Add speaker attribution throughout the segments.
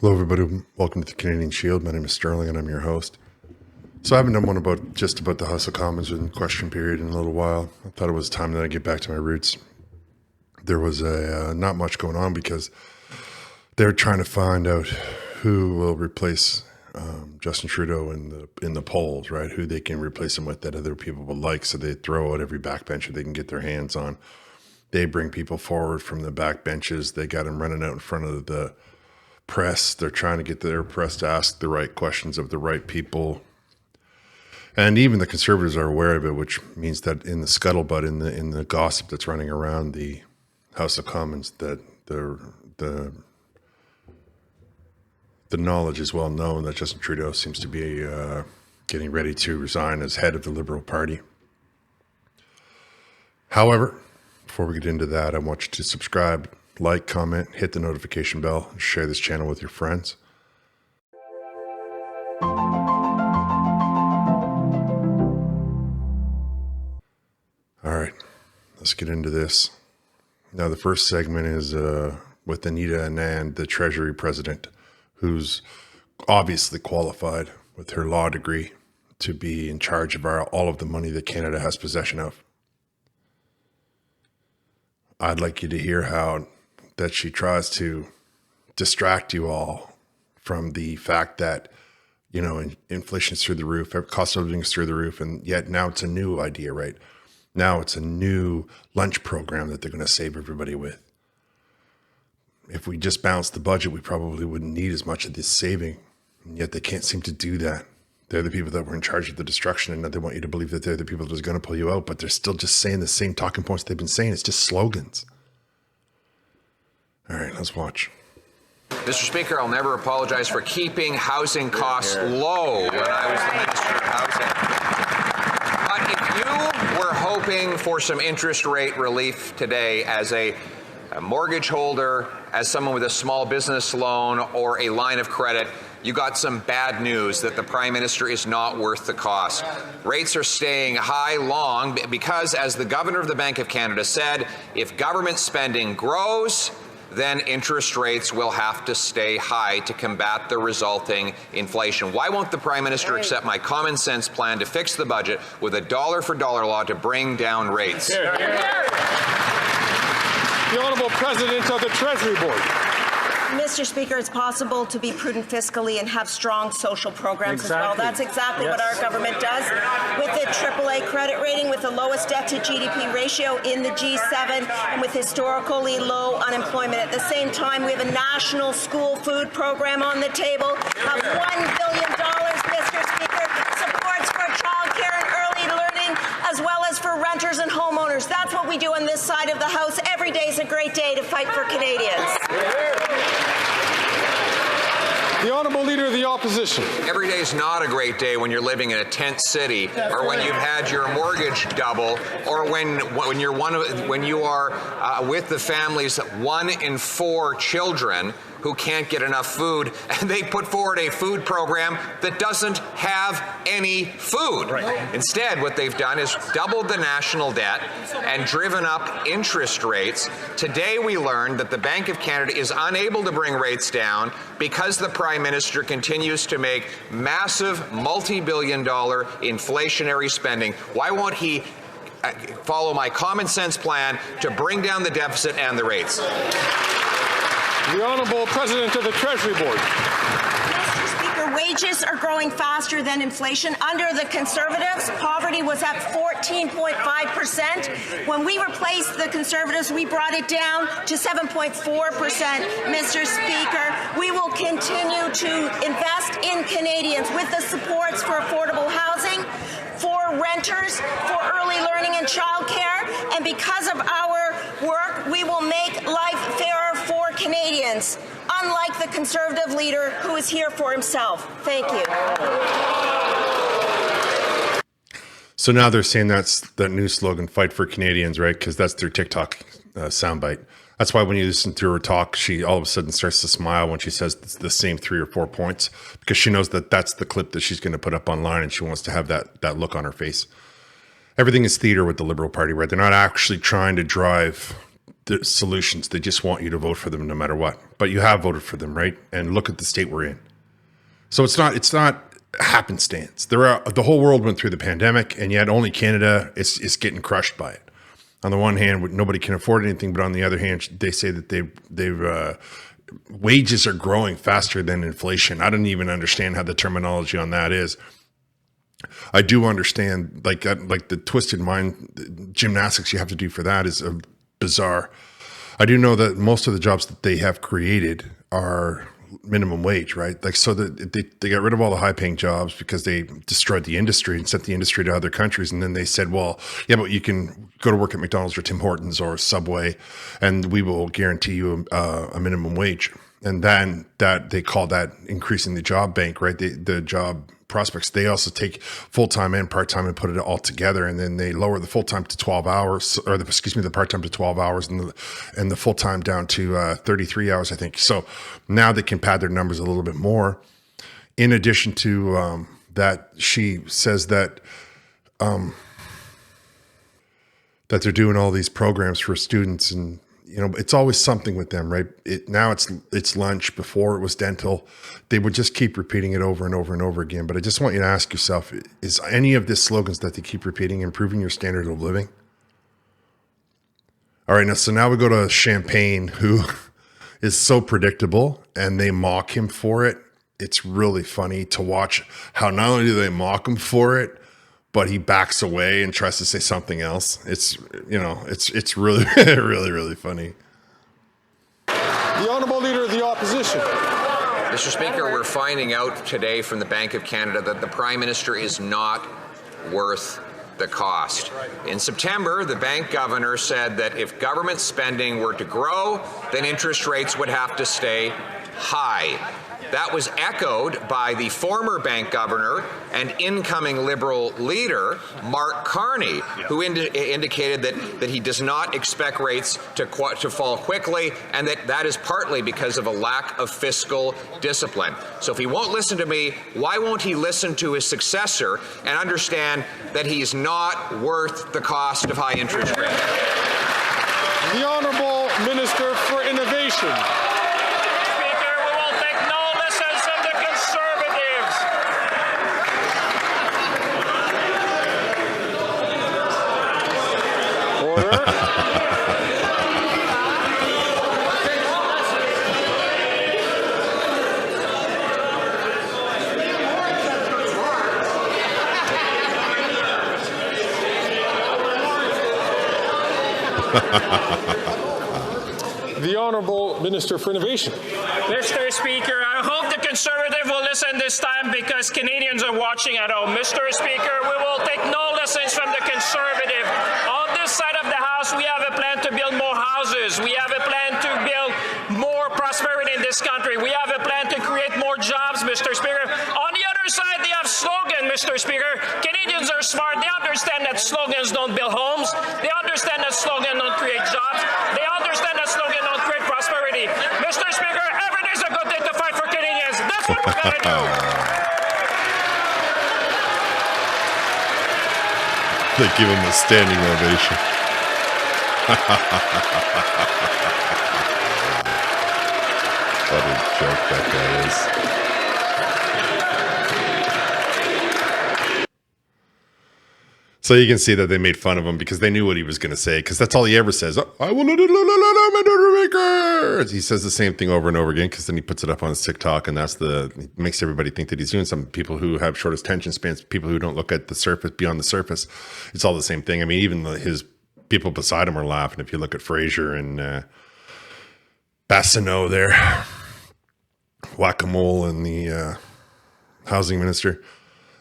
Speaker 1: Hello, everybody. Welcome to the Canadian Shield. My name is Sterling, and I'm your host. So I haven't done one about the House of Commons in question period in a little while. I thought it was time that I get back to my roots. There was not much going on because they're trying to find out who will replace Justin Trudeau in the polls, right? Who they can replace him with that other people would like. So they throw out every backbencher they can get their hands on. They bring people forward from the backbenches. They got them running out in front of the press. They're trying to get their press to ask the right questions of the right people. And even the Conservatives are aware of it, which means that in the scuttlebutt, in the gossip that's running around the House of Commons, that the knowledge is well known that Justin Trudeau seems to be getting ready to resign as head of the Liberal Party. However, before we get into that, I want you to subscribe, like, comment, hit the notification bell, and share this channel with your friends. All right, let's get into this. Now, the first segment is with Anita Anand, the Treasury President, who's obviously qualified with her law degree to be in charge of all of the money that Canada has possession of. I'd like you to hear how that she tries to distract you all from the fact that, you know, inflation's through the roof, cost of living is through the roof, and yet now it's a new idea, right? Now it's a new lunch program that they're going to save everybody with. If we just balanced the budget, we probably wouldn't need as much of this saving, and yet they can't seem to do that. They're the people that were in charge of the destruction, and they want you to believe that they're the people that are going to pull you out, but they're still just saying the same talking points they've been saying. It's just slogans. All right, let's watch.
Speaker 2: Mr. Speaker, I'll never apologize for keeping housing costs low when I was the Minister of Housing. But if you were hoping for some interest rate relief today as a mortgage holder, as someone with a small business loan or a line of credit, you got some bad news that the Prime Minister is not worth the cost. Rates are staying high long because, as the Governor of the Bank of Canada said, if government spending grows, then interest rates will have to stay high to combat the resulting inflation. Why won't the Prime Minister accept my common sense plan to fix the budget with a dollar-for-dollar law to bring down rates?
Speaker 3: The Honourable President of the Treasury Board.
Speaker 4: Mr. Speaker, it's possible to be prudent fiscally and have strong social programs as well. That's exactly what our government does. With the AAA credit rating, with the lowest debt to GDP ratio in the G7, and with historically low unemployment. At the same time, we have a national school food program on the table of $1 billion, Mr. Speaker, supports for childcare and early learning, as well as for renters and homeowners. That's what we do on this side of the House. Every day is a great day to fight for Canadians.
Speaker 3: The Honourable Leader of the Opposition.
Speaker 2: Every day is not a great day when you're living in a tent city, or when you've had your mortgage double, or when you are with the families that 1 in 4 children who can't get enough food, and they put forward a food program that doesn't have any food. Right. Instead, what they've done is doubled the national debt and driven up interest rates. Today, we learned that the Bank of Canada is unable to bring rates down because the Prime Minister continues to make massive multi-billion-dollar inflationary spending. Why won't he follow my common sense plan to bring down the deficit and the rates?
Speaker 3: The Honourable President of the Treasury Board.
Speaker 4: Mr. Speaker, wages are growing faster than inflation. Under the Conservatives, poverty was at 14.5%. When we replaced the Conservatives, we brought it down to 7.4%. Mr. Speaker, we will continue to invest in Canadians with the supports for affordable housing, for renters, for early learning and childcare, and because of our work, we will make life fairer for Canadians, unlike the Conservative leader who is here for himself. Thank you.
Speaker 1: So now they're saying that's that new slogan, fight for Canadians, right? Because that's their TikTok soundbite. That's why when you listen to her talk, she all of a sudden starts to smile when she says the same 3 or 4 points, because she knows that that's the clip that she's going to put up online, and she wants to have that look on her face. Everything is theater with the Liberal Party, right? They're not actually trying to drive the solutions. They just want you to vote for them no matter what. But you have voted for them, right? And look at the state we're in. So it's not happenstance. The whole world went through the pandemic, and yet only Canada is getting crushed by it. On the one hand, nobody can afford anything, but on the other hand, they say that they've wages are growing faster than inflation. I don't even understand how the terminology on that is. I do understand like the twisted mind gymnastics you have to do for that is bizarre. I do know that most of the jobs that they have created are minimum wage, right? Like, so that they got rid of all the high paying jobs because they destroyed the industry and sent the industry to other countries. And then they said, well, yeah, but you can go to work at McDonald's or Tim Hortons or Subway and we will guarantee you a minimum wage. And then that they call that increasing the job bank, right? The job prospects. They also take full-time and part-time and put it all together. And then they lower the full-time to 12 hours, or the part-time to 12 hours and the full-time down to 33 hours, I think. So now they can pad their numbers a little bit more. In addition to that, she says that that they're doing all these programs for students, and it's always something with them, right? Now it's lunch. Before it was dental. They would just keep repeating it over and over and over again. But I just want you to ask yourself, is any of the slogans that they keep repeating improving your standard of living? All right, now we go to Champagne, who is so predictable, and they mock him for it. It's really funny to watch how not only do they mock him for it, but he backs away and tries to say something else. It's really, really, really funny.
Speaker 3: The Honourable Leader of the Opposition.
Speaker 2: Mr. Speaker, we're finding out today from the Bank of Canada that the Prime Minister is not worth the cost. In September, the bank governor said that if government spending were to grow, then interest rates would have to stay high. That was echoed by the former bank governor and incoming Liberal leader, Mark Carney, who indicated that he does not expect rates to fall quickly, and that is partly because of a lack of fiscal discipline. So if he won't listen to me, why won't he listen to his successor and understand that he's not worth the cost of high interest rates?
Speaker 3: The Honourable Minister for Innovation. The Honourable Minister for Innovation.
Speaker 5: Mr. Speaker, I hope the Conservative will listen this time because Canadians are watching at home. Mr. Speaker, we will take no lessons from the Conservative. On this side of the House, we have a plan to build more houses. We have a plan to build more prosperity in this country. We have a plan to create more jobs, Mr. Speaker. On the other side, they have slogan, Mr. Speaker. Canadians are smart. They understand that slogans don't build homes. They understand that slogans don't create jobs. They understand that slogans don't create prosperity. Mr. Speaker, every day is a good day to fight for Canadians. That's what we're going to do.
Speaker 1: They give him a standing ovation. What a joke that guy is. So you can see that they made fun of him because they knew what he was going to say, because that's all he ever says. I will maker. He says the same thing over and over again because then he puts it up on his TikTok, and it makes everybody think that he's doing something. People who have short attention spans, people who don't look at the surface, beyond the surface, it's all the same thing. I mean, even his people beside him are laughing. If you look at Fraser and Bassineau there, Whack-a-Mole and the housing minister,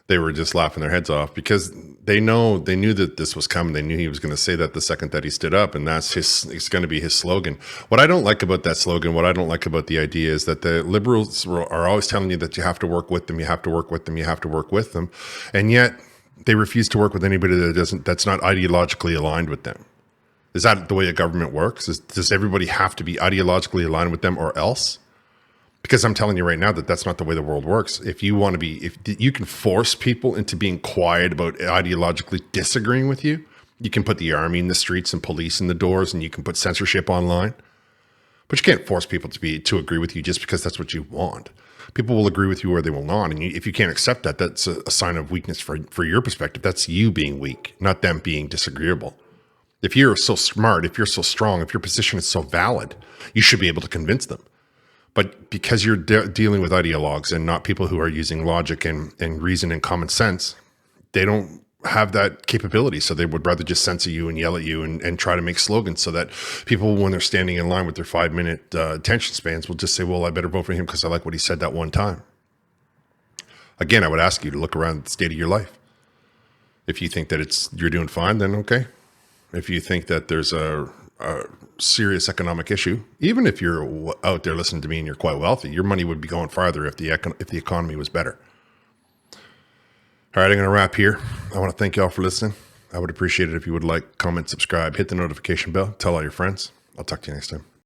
Speaker 1: they were just laughing their heads off because they knew that this was coming. They knew he was going to say that the second that he stood up, and it's going to be his slogan. What I don't like about that slogan, what I don't like about the idea is that the Liberals are always telling you that you have to work with them, you have to work with them, you have to work with them, and yet they refuse to work with anybody that's not ideologically aligned with them. Is that the way a government works? Does everybody have to be ideologically aligned with them or else? Because I'm telling you right now that that's not the way the world works. If you can force people into being quiet about ideologically disagreeing with you, You can put the army in the streets and police in the doors, and you can put censorship online. But you can't force people to agree with you just because that's what you want. People will agree with you or they will not. And if you can't accept that, that's a sign of weakness for your perspective. That's you being weak, not them being disagreeable. If you're so smart, if you're so strong, if your position is so valid, you should be able to convince them. But because you're dealing with ideologues and not people who are using logic and reason and common sense, they don't have that capability. So they would rather just censor you and yell at you and try to make slogans so that people, when they're standing in line with their 5-minute attention spans, will just say, well, I better vote for him because I like what he said that one time. Again, I would ask you to look around the state of your life. If you think that you're doing fine, then okay. If you think that there's a serious economic issue, even if you're out there listening to me and you're quite wealthy, your money would be going farther if the economy was better. All right, I'm going to wrap here. I want to thank you all for listening. I would appreciate it if you would like, comment, subscribe, hit the notification bell, tell all your friends. I'll talk to you next time.